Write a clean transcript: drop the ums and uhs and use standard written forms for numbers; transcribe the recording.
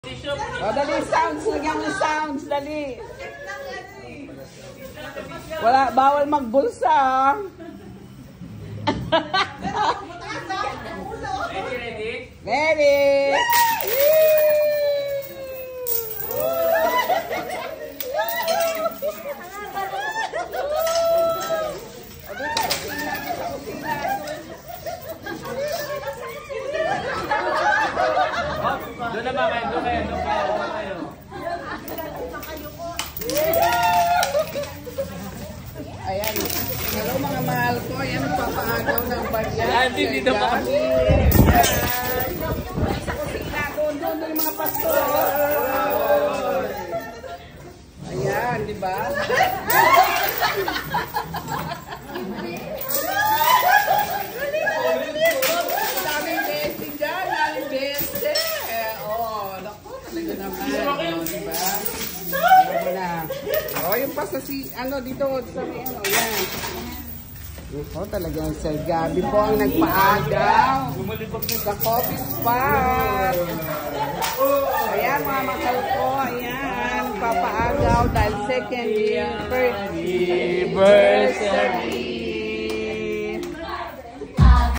O, dali, sounds. Lagyan mo sounds, dali. Wala, bawal magbulsa. Ready? Ready? Doon na ba kayo? Doon kayo. Ayan. Hello mga mahal ko. Ayan, papaagaw ng bagay. Ayan, dito pa kami. Sa kusina, doon yung mga pastor. Ayan, di ba? Daming besi dyan, daming besi. Oh, naku, talaga naman. Di ba? Alam mo na. Oh, yung pa sa dito sa may yan. Oh, talagang Sir Gabi po ang nagpaagaw sa coffee spot. Ayan, mga makal ko. Ayan, papaagaw dahil second year birthday.